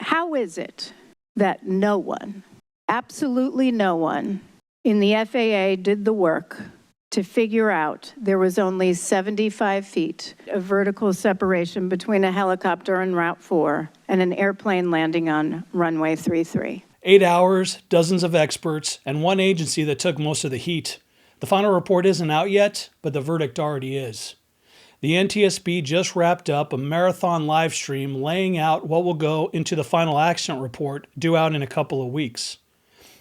How is it that no one, absolutely no one, in the FAA did the work to figure out there was only 75 feet of vertical separation between a helicopter on Route 4 and an airplane landing on runway 33? 8 hours, dozens of experts, and one agency that took most of the heat. The final report isn't out yet, but the verdict already is. The NTSB just wrapped up a marathon live stream laying out what will go into the final accident report due out in a couple of weeks.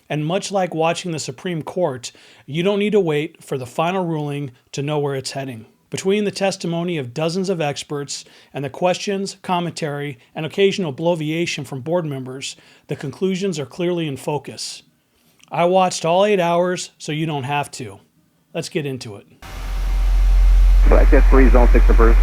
And much like watching the Supreme Court, you don't need to wait for the final ruling to know where it's heading. Between the testimony of dozens of experts and the questions, commentary, and occasional bloviation from board members, the conclusions are clearly in focus. I watched all 8 hours, so you don't have to. Let's get into it. Black Jet 3, Zone 6 approved.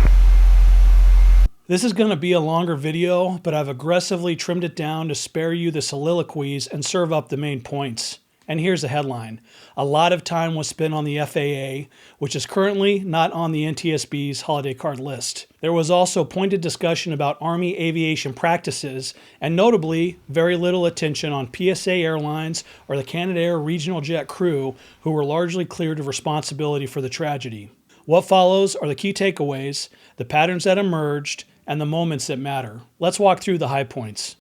This is going to be a longer video, but I've aggressively trimmed it down to spare you the soliloquies and serve up the main points. And here's the headline. A lot of time was spent on the FAA, which is currently not on the NTSB's holiday card list. There was also pointed discussion about Army aviation practices, and notably, very little attention on PSA Airlines or the Canadair regional jet crew, who were largely cleared of responsibility for the tragedy. What follows are the key takeaways, the patterns that emerged, and the moments that matter. Let's walk through the high points.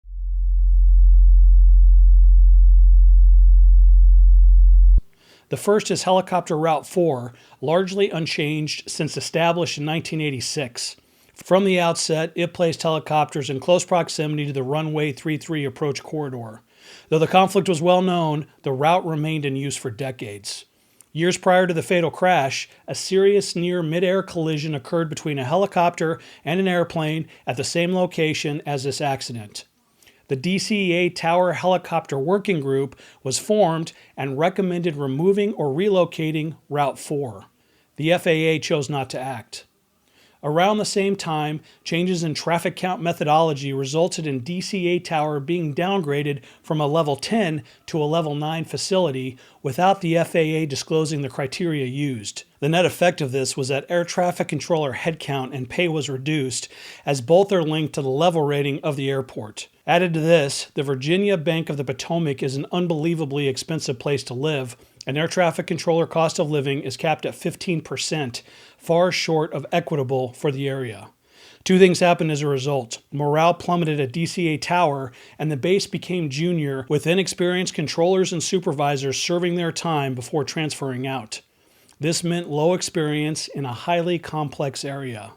The first is Helicopter Route 4, largely unchanged since established in 1986. From the outset, it placed helicopters in close proximity to the runway 33 approach corridor. Though the conflict was well known, the route remained in use for decades. Years prior to the fatal crash, a serious near mid-air collision occurred between a helicopter and an airplane at the same location as this accident. The DCEA Tower Helicopter Working Group was formed and recommended removing or relocating Route 4. The FAA chose not to act. Around the same time, changes in traffic count methodology resulted in DCA Tower being downgraded from a Level 10 to a Level 9 facility without the FAA disclosing the criteria used. The net effect of this was that air traffic controller headcount and pay was reduced, as both are linked to the level rating of the airport. Added to this, the Virginia Bank of the Potomac is an unbelievably expensive place to live, and air traffic controller cost of living is capped at 15%, far short of equitable for the area. Two things happened as a result. Morale plummeted at DCA Tower, and the base became junior, with inexperienced controllers and supervisors serving their time before transferring out. This meant low experience in a highly complex area.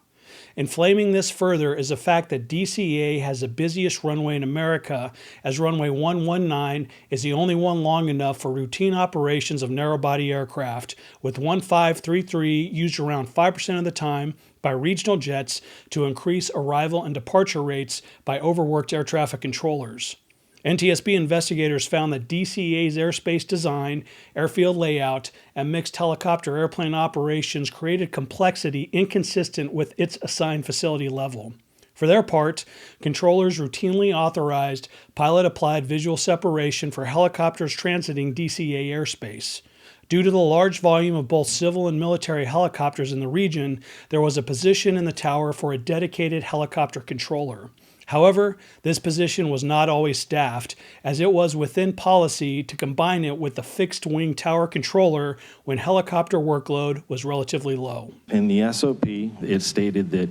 Inflaming this further is the fact that DCA has the busiest runway in America, as runway 119 is the only one long enough for routine operations of narrow-body aircraft, with 1533 used around 5% of the time by regional jets to increase arrival and departure rates by overworked air traffic controllers. NTSB investigators found that DCA's airspace design, airfield layout, and mixed helicopter airplane operations created complexity inconsistent with its assigned facility level. For their part, controllers routinely authorized pilot-applied visual separation for helicopters transiting DCA airspace. Due to the large volume of both civil and military helicopters in the region, there was a position in the tower for a dedicated helicopter controller. However, this position was not always staffed, as it was within policy to combine it with the fixed-wing tower controller when helicopter workload was relatively low. In the SOP, it stated that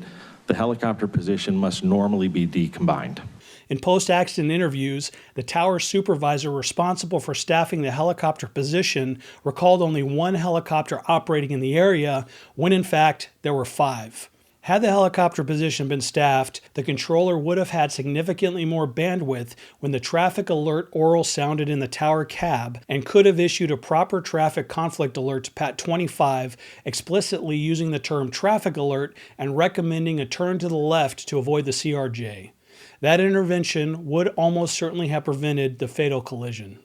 the helicopter position must normally be decombined. In post-accident interviews, the tower supervisor responsible for staffing the helicopter position recalled only one helicopter operating in the area, when in fact there were 5. Had the helicopter position been staffed, the controller would have had significantly more bandwidth when the traffic alert oral sounded in the tower cab, and could have issued a proper traffic conflict alert to PAT 25, explicitly using the term traffic alert and recommending a turn to the left to avoid the CRJ. That intervention would almost certainly have prevented the fatal collision.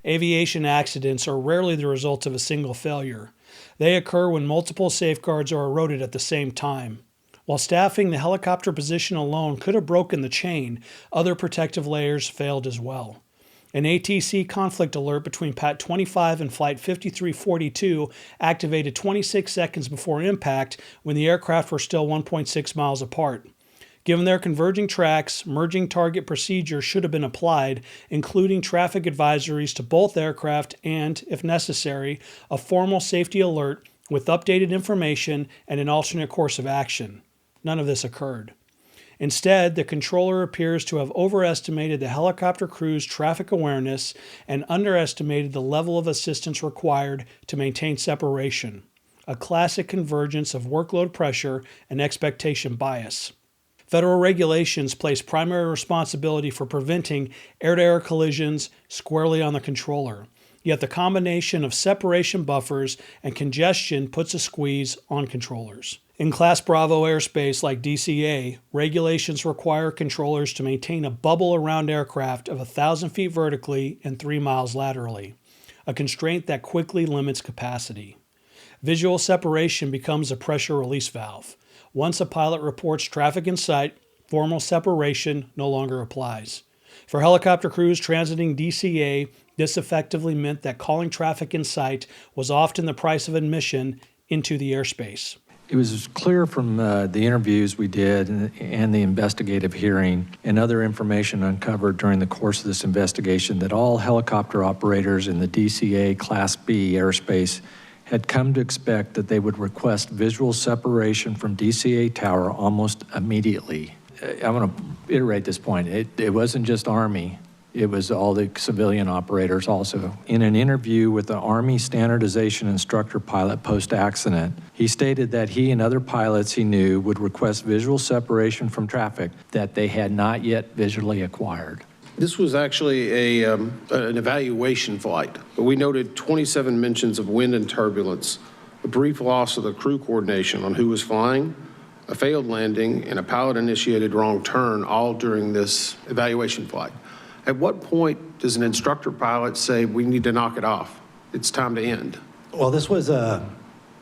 Aviation accidents are rarely the result of a single failure. They occur when multiple safeguards are eroded at the same time. While staffing the helicopter position alone could have broken the chain, other protective layers failed as well. An ATC conflict alert between Pat 25 and Flight 5342 activated 26 seconds before impact when the aircraft were still 1.6 miles apart. Given their converging tracks, merging target procedures should have been applied, including traffic advisories to both aircraft and, if necessary, a formal safety alert with updated information and an alternate course of action. None of this occurred. Instead, the controller appears to have overestimated the helicopter crew's traffic awareness and underestimated the level of assistance required to maintain separation, a classic convergence of workload pressure and expectation bias. Federal regulations place primary responsibility for preventing air-to-air collisions squarely on the controller, yet the combination of separation buffers and congestion puts a squeeze on controllers. In Class Bravo airspace like DCA, regulations require controllers to maintain a bubble around aircraft of 1,000 feet vertically and 3 miles laterally, a constraint that quickly limits capacity. Visual separation becomes a pressure release valve. Once a pilot reports traffic in sight, formal separation no longer applies. For helicopter crews transiting DCA, this effectively meant that calling traffic in sight was often the price of admission into the airspace. It was clear from the interviews we did and the investigative hearing and other information uncovered during the course of this investigation that all helicopter operators in the DCA Class B airspace had come to expect that they would request visual separation from DCA tower almost immediately. I want to iterate this point. It wasn't just Army. It was all the civilian operators also. In an interview with the Army standardization instructor pilot post-accident, he stated that he and other pilots he knew would request visual separation from traffic that they had not yet visually acquired. This was actually an evaluation flight. We noted 27 mentions of wind and turbulence, a brief loss of the crew coordination on who was flying, a failed landing, and a pilot-initiated wrong turn, all during this evaluation flight. At what point does an instructor pilot say, we need to knock it off? It's time to end. Well, this was a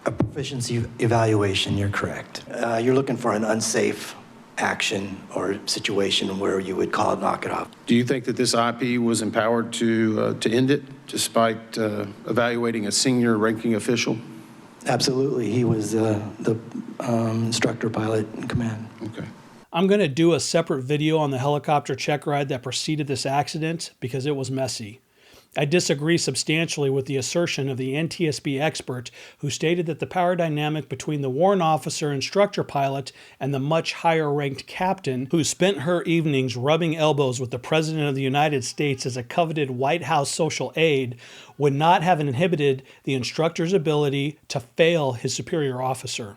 proficiency evaluation, you're correct. You're looking for an unsafe action or situation where you would call it knock it off. Do you think that this IP was empowered to end it, despite evaluating a senior ranking official? Absolutely, he was the instructor pilot in command. Okay. I'm going to do a separate video on the helicopter check ride that preceded this accident because it was messy. I disagree substantially with the assertion of the NTSB expert who stated that the power dynamic between the warrant officer instructor pilot and the much higher ranked captain who spent her evenings rubbing elbows with the President of the United States as a coveted White House social aide would not have inhibited the instructor's ability to fail his superior officer.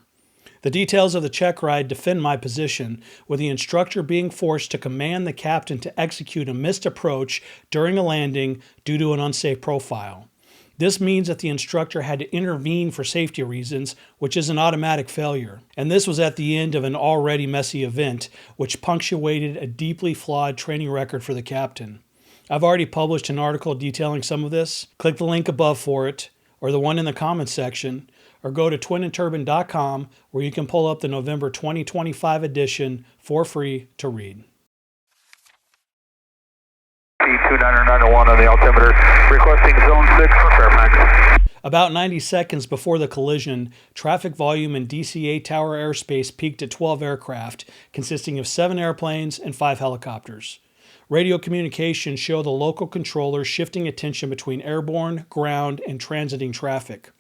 The details of the check ride defend my position, with the instructor being forced to command the captain to execute a missed approach during a landing due to an unsafe profile. This means that the instructor had to intervene for safety reasons, which is an automatic failure. And this was at the end of an already messy event, which punctuated a deeply flawed training record for the captain. I've already published an article detailing some of this. Click the link above for it, or the one in the comments section, or go to twinandturbine.com where you can pull up the November 2025 edition for free to read. T2991 on the altimeter, requesting zone 6 for Fairfax. About 90 seconds before the collision, traffic volume in DCA tower airspace peaked at 12 aircraft, consisting of 7 airplanes and 5 helicopters. Radio communications show the local controllers shifting attention between airborne, ground, and transiting traffic.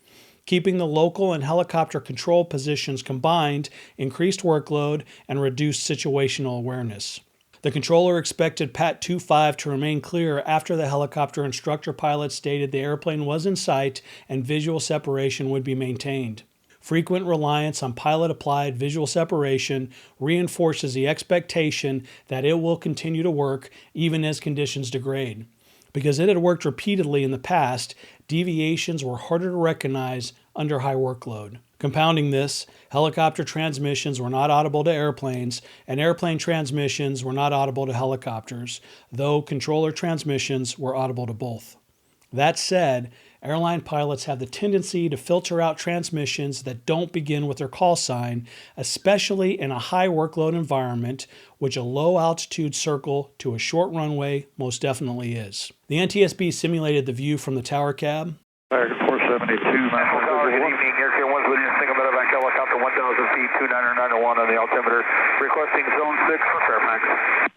Keeping the local and helicopter control positions combined increased workload and reduced situational awareness. The controller expected Pat 25 to remain clear after the helicopter instructor pilot stated the airplane was in sight and visual separation would be maintained. Frequent reliance on pilot-applied visual separation reinforces the expectation that it will continue to work even as conditions degrade. Because it had worked repeatedly in the past, deviations were harder to recognize under high workload. Compounding this, helicopter transmissions were not audible to airplanes, and airplane transmissions were not audible to helicopters, though controller transmissions were audible to both. That said, Airline pilots have the tendency to filter out transmissions that don't begin with their call sign, especially in a high workload environment, which a low altitude circle to a short runway most definitely is. The NTSB simulated the view from the tower cab. 472, National Tower, good evening. Air 1's with single medevac helicopter, 1,000 feet, 29901 on the altimeter, requesting zone 6 for Fairfax.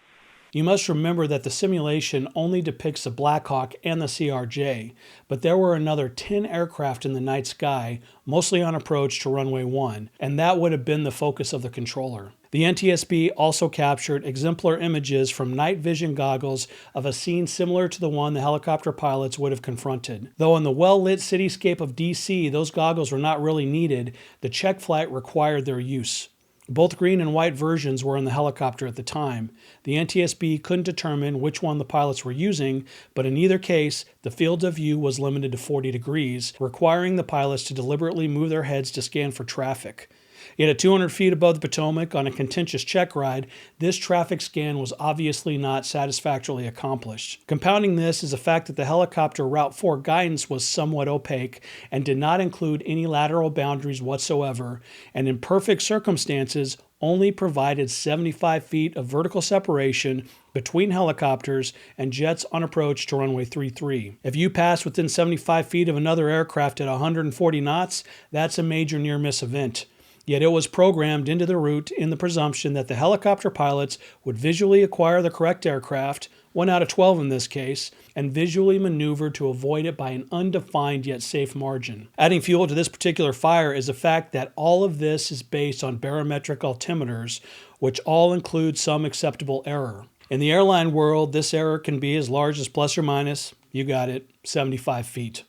You must remember that the simulation only depicts the Black Hawk and the CRJ, but there were another 10 aircraft in the night sky, mostly on approach to runway 1, and that would have been the focus of the controller. The NTSB also captured exemplar images from night vision goggles of a scene similar to the one the helicopter pilots would have confronted. Though in the well-lit cityscape of DC, those goggles were not really needed, the check flight required their use. Both green and white versions were in the helicopter at the time. The NTSB couldn't determine which one the pilots were using, but in either case, the field of view was limited to 40 degrees, requiring the pilots to deliberately move their heads to scan for traffic. Yet at 200 feet above the Potomac on a contentious check ride, this traffic scan was obviously not satisfactorily accomplished. Compounding this is the fact that the helicopter Route 4 guidance was somewhat opaque and did not include any lateral boundaries whatsoever, and in perfect circumstances only provided 75 feet of vertical separation between helicopters and jets on approach to runway 33. If you pass within 75 feet of another aircraft at 140 knots, that's a major near-miss event. Yet it was programmed into the route in the presumption that the helicopter pilots would visually acquire the correct aircraft, 1 out of 12 in this case, and visually maneuver to avoid it by an undefined yet safe margin. Adding fuel to this particular fire is the fact that all of this is based on barometric altimeters, which all include some acceptable error. In the airline world, this error can be as large as plus or minus, you got it, 75 feet.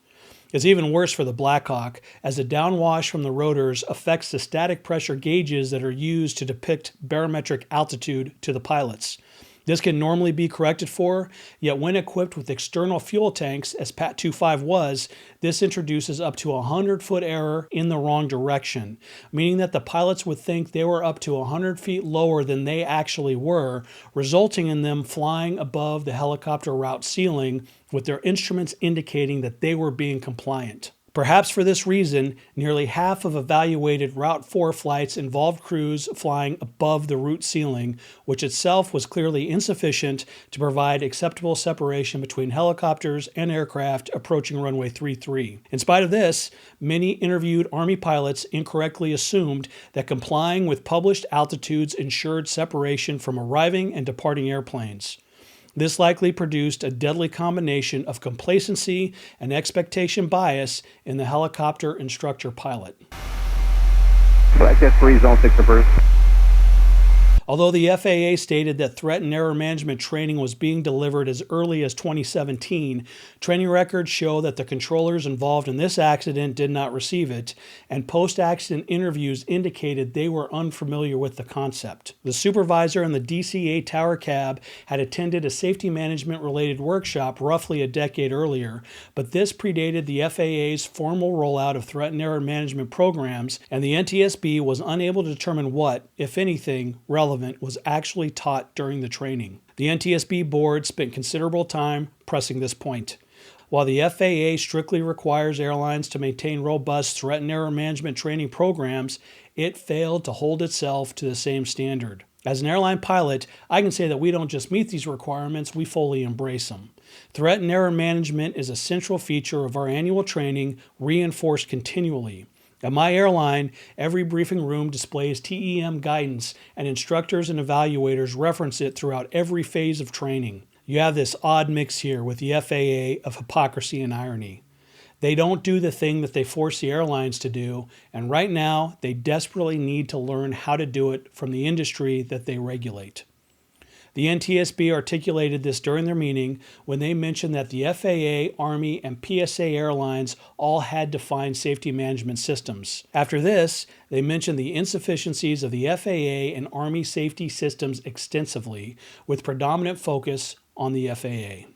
It's even worse for the Black Hawk, as the downwash from the rotors affects the static pressure gauges that are used to depict barometric altitude to the pilots. This can normally be corrected for, yet when equipped with external fuel tanks, as PAT 25 was, this introduces up to a 100-foot error in the wrong direction, meaning that the pilots would think they were up to 100 feet lower than they actually were, resulting in them flying above the helicopter route ceiling with their instruments indicating that they were being compliant. Perhaps for this reason, nearly half of evaluated Route 4 flights involved crews flying above the route ceiling, which itself was clearly insufficient to provide acceptable separation between helicopters and aircraft approaching runway 33. In spite of this, many interviewed Army pilots incorrectly assumed that complying with published altitudes ensured separation from arriving and departing airplanes. This likely produced a deadly combination of complacency and expectation bias in the helicopter instructor pilot. Black Jet 3, zone 6 approved. Although the FAA stated that threat and error management training was being delivered as early as 2017, training records show that the controllers involved in this accident did not receive it, and post-accident interviews indicated they were unfamiliar with the concept. The supervisor in the DCA tower cab had attended a safety management-related workshop roughly a decade earlier, but this predated the FAA's formal rollout of threat and error management programs, and the NTSB was unable to determine what, if anything, relevant was actually taught during the training. The NTSB board spent considerable time pressing this point. While the FAA strictly requires airlines to maintain robust threat and error management training programs, it failed to hold itself to the same standard. As an airline pilot, I can say that we don't just meet these requirements, we fully embrace them. Threat and error management is a central feature of our annual training, reinforced continually. At my airline, every briefing room displays TEM guidance, and instructors and evaluators reference it throughout every phase of training. You have this odd mix here with the FAA of hypocrisy and irony. They don't do the thing that they force the airlines to do, and right now, they desperately need to learn how to do it from the industry that they regulate. The NTSB articulated this during their meeting when they mentioned that the FAA, Army, and PSA airlines all had defined safety management systems. After this, they mentioned the insufficiencies of the FAA and Army safety systems extensively, with predominant focus on the FAA.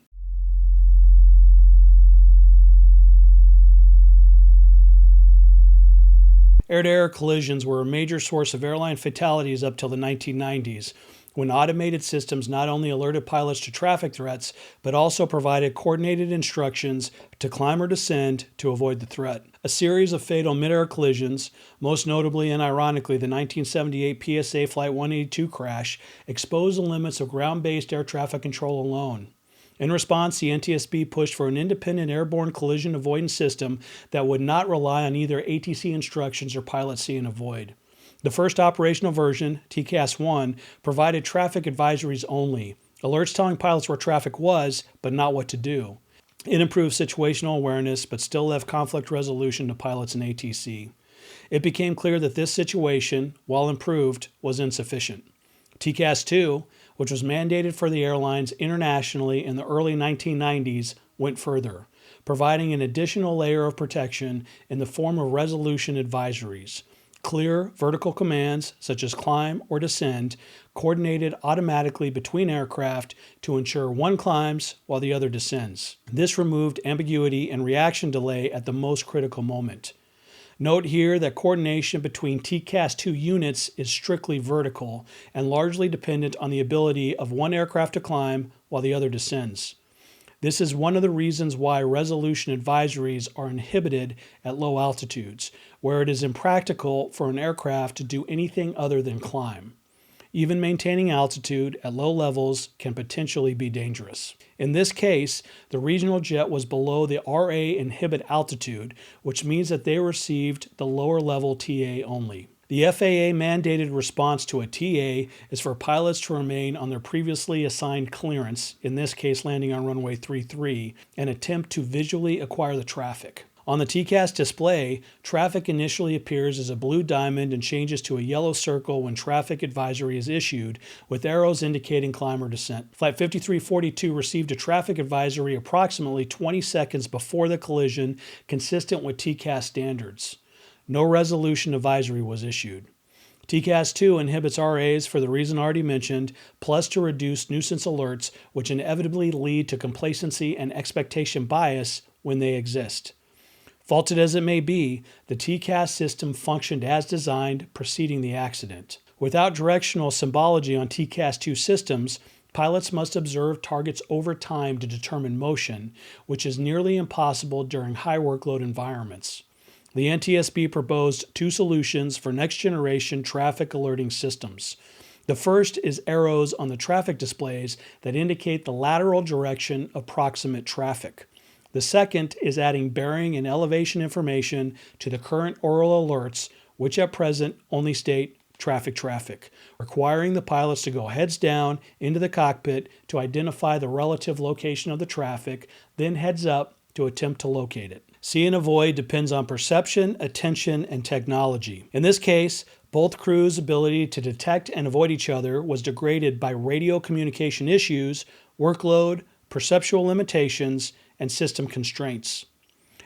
Air-to-air collisions were a major source of airline fatalities up till the 1990s. when automated systems not only alerted pilots to traffic threats, but also provided coordinated instructions to climb or descend to avoid the threat. A series of fatal midair collisions, most notably and ironically the 1978 PSA Flight 182 crash, exposed the limits of ground-based air traffic control alone. In response, the NTSB pushed for an independent airborne collision avoidance system that would not rely on either ATC instructions or pilot see and avoid. The first operational version, TCAS 1, provided traffic advisories only, alerts telling pilots where traffic was, but not what to do. It improved situational awareness, but still left conflict resolution to pilots and ATC. It became clear that this situation, while improved, was insufficient. TCAS 2, which was mandated for the airlines internationally in the early 1990s, went further, providing an additional layer of protection in the form of resolution advisories. Clear vertical commands, such as climb or descend, coordinated automatically between aircraft to ensure one climbs while the other descends. This removed ambiguity and reaction delay at the most critical moment. Note here that coordination between TCAS 2 units is strictly vertical and largely dependent on the ability of one aircraft to climb while the other descends. This is one of the reasons why resolution advisories are inhibited at low altitudes, where it is impractical for an aircraft to do anything other than climb. Even maintaining altitude at low levels can potentially be dangerous. In this case, the regional jet was below the RA inhibit altitude, which means that they received the lower level TA only. The FAA mandated response to a TA is for pilots to remain on their previously assigned clearance, in this case landing on runway 33, and attempt to visually acquire the traffic. On the TCAS display, traffic initially appears as a blue diamond and changes to a yellow circle when traffic advisory is issued, with arrows indicating climb or descent. Flight 5342 received a traffic advisory approximately 20 seconds before the collision, consistent with TCAS standards. No resolution advisory was issued. TCAS 2 inhibits RAs for the reason already mentioned, plus to reduce nuisance alerts, which inevitably lead to complacency and expectation bias when they exist. Faulted as it may be, the TCAS system functioned as designed preceding the accident. Without directional symbology on TCAS 2 systems, pilots must observe targets over time to determine motion, which is nearly impossible during high workload environments. The NTSB proposed two solutions for next-generation traffic alerting systems. The first is arrows on the traffic displays that indicate the lateral direction of proximate traffic. The second is adding bearing and elevation information to the current oral alerts, which at present only state traffic, requiring the pilots to go heads down into the cockpit to identify the relative location of the traffic, then heads up to attempt to locate it. See and avoid depends on perception, attention, and technology. In this case, both crews' ability to detect and avoid each other was degraded by radio communication issues, workload, perceptual limitations, and system constraints.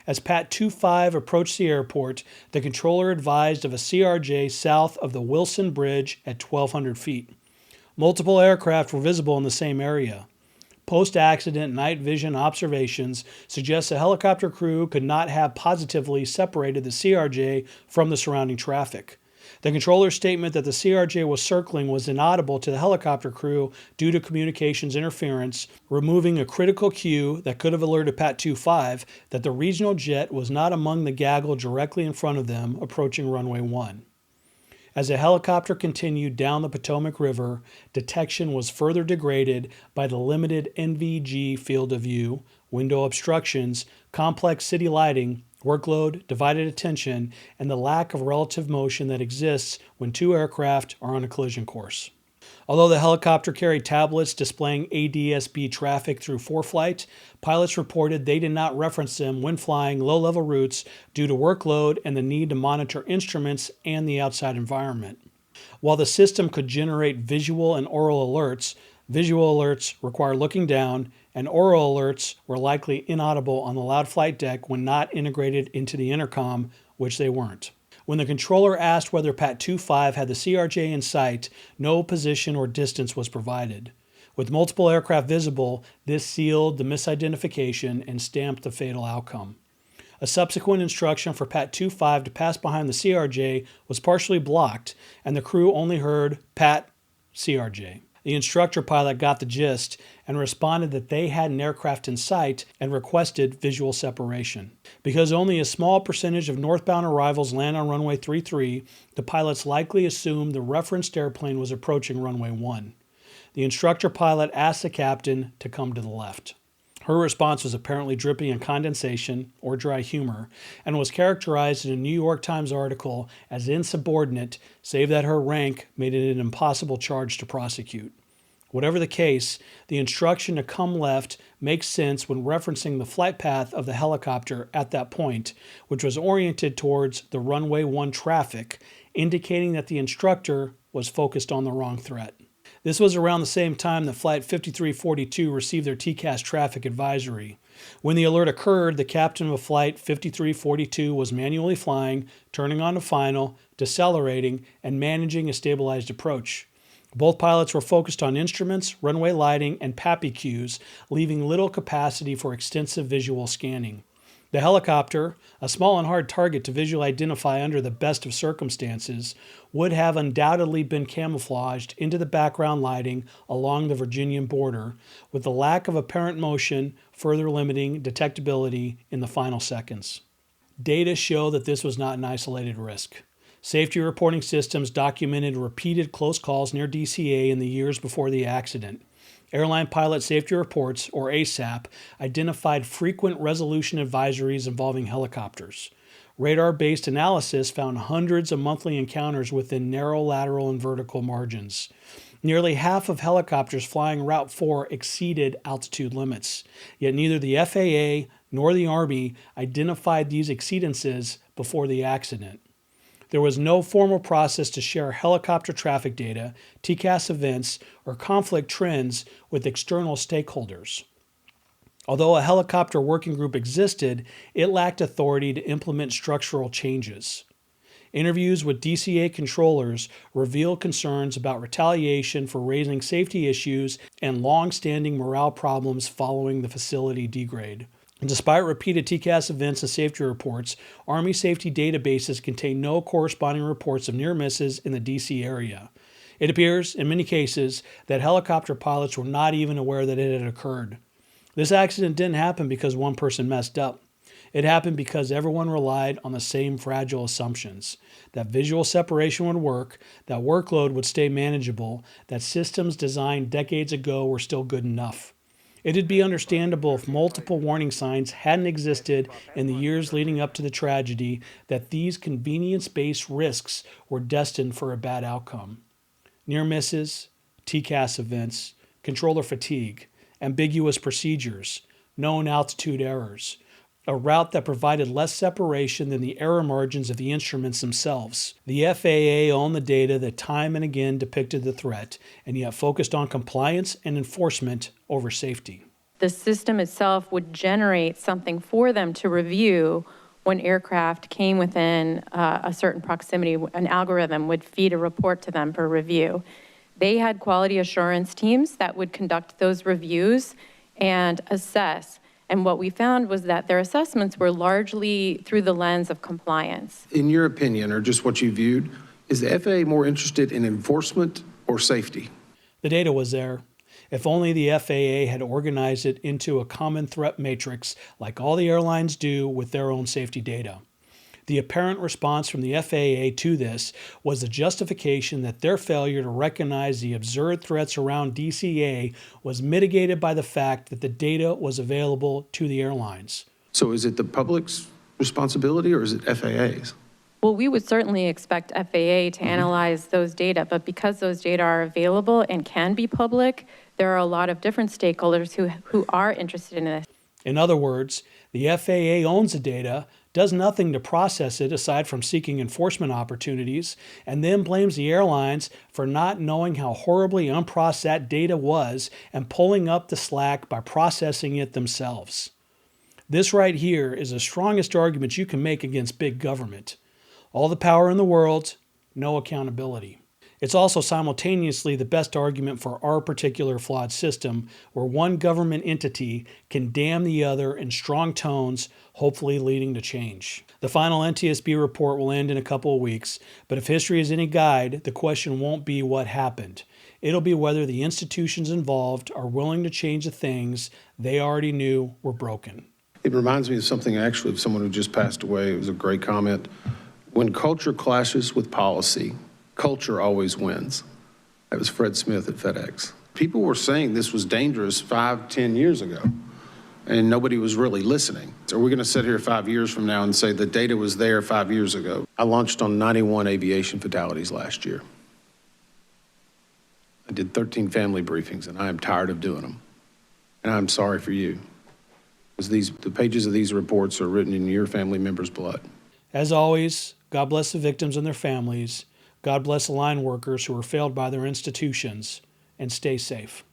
As Pat 25 approached the airport, the controller advised of a CRJ south of the Wilson Bridge at 1,200 feet. Multiple aircraft were visible in the same area. Post-accident night vision observations suggest a helicopter crew could not have positively separated the CRJ from the surrounding traffic. The controller's statement that the CRJ was circling was inaudible to the helicopter crew due to communications interference, removing a critical cue that could have alerted Pat 25 that the regional jet was not among the gaggle directly in front of them approaching runway 1. As the helicopter continued down the Potomac River, detection was further degraded by the limited NVG field of view, window obstructions, complex city lighting, workload, divided attention, and the lack of relative motion that exists when two aircraft are on a collision course. Although the helicopter carried tablets displaying ADSB traffic through ForeFlight, pilots reported they did not reference them when flying low-level routes due to workload and the need to monitor instruments and the outside environment. While the system could generate visual and oral alerts, visual alerts require looking down, and oral alerts were likely inaudible on the loud flight deck when not integrated into the intercom, which they weren't. When the controller asked whether Pat 25 had the CRJ in sight, no position or distance was provided. With multiple aircraft visible, this sealed the misidentification and stamped the fatal outcome. A subsequent instruction for Pat 25 to pass behind the CRJ was partially blocked, and the crew only heard Pat CRJ. The instructor pilot got the gist and responded that they had an aircraft in sight and requested visual separation. Because only a small percentage of northbound arrivals land on runway 33, the pilots likely assumed the referenced airplane was approaching runway 1. The instructor pilot asked the captain to come to the left. Her response was apparently dripping in condensation or dry humor and was characterized in a New York Times article as insubordinate, save that her rank made it an impossible charge to prosecute. Whatever the case, the instruction to come left makes sense when referencing the flight path of the helicopter at that point, which was oriented towards the runway 1 traffic, indicating that the instructor was focused on the wrong threat. This was around the same time that Flight 5342 received their TCAS traffic advisory. When the alert occurred, the captain of Flight 5342 was manually flying, turning on to final, decelerating, and managing a stabilized approach. Both pilots were focused on instruments, runway lighting, and PAPI cues, leaving little capacity for extensive visual scanning. The helicopter, a small and hard target to visually identify under the best of circumstances, would have undoubtedly been camouflaged into the background lighting along the Virginian border, with the lack of apparent motion further limiting detectability in the final seconds. Data show that this was not an isolated risk. Safety reporting systems documented repeated close calls near DCA in the years before the accident. Airline Pilot Safety Reports, or ASAP, identified frequent resolution advisories involving helicopters. Radar-based analysis found hundreds of monthly encounters within narrow lateral and vertical margins. Nearly half of helicopters flying Route 4 exceeded altitude limits, yet neither the FAA nor the Army identified these exceedances before the accident. There was no formal process to share helicopter traffic data, TCAS events, or conflict trends with external stakeholders. Although a helicopter working group existed, it lacked authority to implement structural changes. Interviews with DCA controllers revealed concerns about retaliation for raising safety issues and long-standing morale problems following the facility degrade. Despite repeated TCAS events and safety reports, Army safety databases contain no corresponding reports of near misses in the DC area. It appears, in many cases, that helicopter pilots were not even aware that it had occurred. This accident didn't happen because one person messed up. It happened because everyone relied on the same fragile assumptions: that visual separation would work, that workload would stay manageable, that systems designed decades ago were still good enough. It'd be understandable if multiple warning signs hadn't existed in the years leading up to the tragedy that these convenience-based risks were destined for a bad outcome. Near misses, TCAS events, controller fatigue, ambiguous procedures, known altitude errors, a route that provided less separation than the error margins of the instruments themselves. The FAA owned the data that time and again depicted the threat, and yet focused on compliance and enforcement over safety. The system itself would generate something for them to review when aircraft came within a certain proximity. An algorithm would feed a report to them for review. They had quality assurance teams that would conduct those reviews and assess. And what we found was that their assessments were largely through the lens of compliance. In your opinion, or just what you viewed, is the FAA more interested in enforcement or safety? The data was there. If only the FAA had organized it into a common threat matrix like all the airlines do with their own safety data. The apparent response from the FAA to this was the justification that their failure to recognize the absurd threats around DCA was mitigated by the fact that the data was available to the airlines. So is it the public's responsibility or is it FAA's? Well, we would certainly expect FAA to analyze those data, but because those data are available and can be public, there are a lot of different stakeholders who are interested in this. In other words, the FAA owns the data, does nothing to process it aside from seeking enforcement opportunities, and then blames the airlines for not knowing how horribly unprocessed that data was and pulling up the slack by processing it themselves. This right here is the strongest argument you can make against big government. All the power in the world, no accountability. It's also simultaneously the best argument for our particular flawed system, where one government entity can damn the other in strong tones, hopefully leading to change. The final NTSB report will end in a couple of weeks, but if history is any guide, the question won't be what happened. It'll be whether the institutions involved are willing to change the things they already knew were broken. It reminds me of something actually of someone who just passed away. It was a great comment. When culture clashes with policy, culture always wins. That was Fred Smith at FedEx. People were saying this was dangerous 5, 10 years ago, and nobody was really listening. So we're going to sit here 5 years from now and say the data was there 5 years ago. I launched on 91 aviation fatalities last year. I did 13 family briefings, and I am tired of doing them. And I'm sorry for you, because the pages of these reports are written in your family members' blood. As always, God bless the victims and their families. God bless the line workers who were failed by their institutions, and stay safe.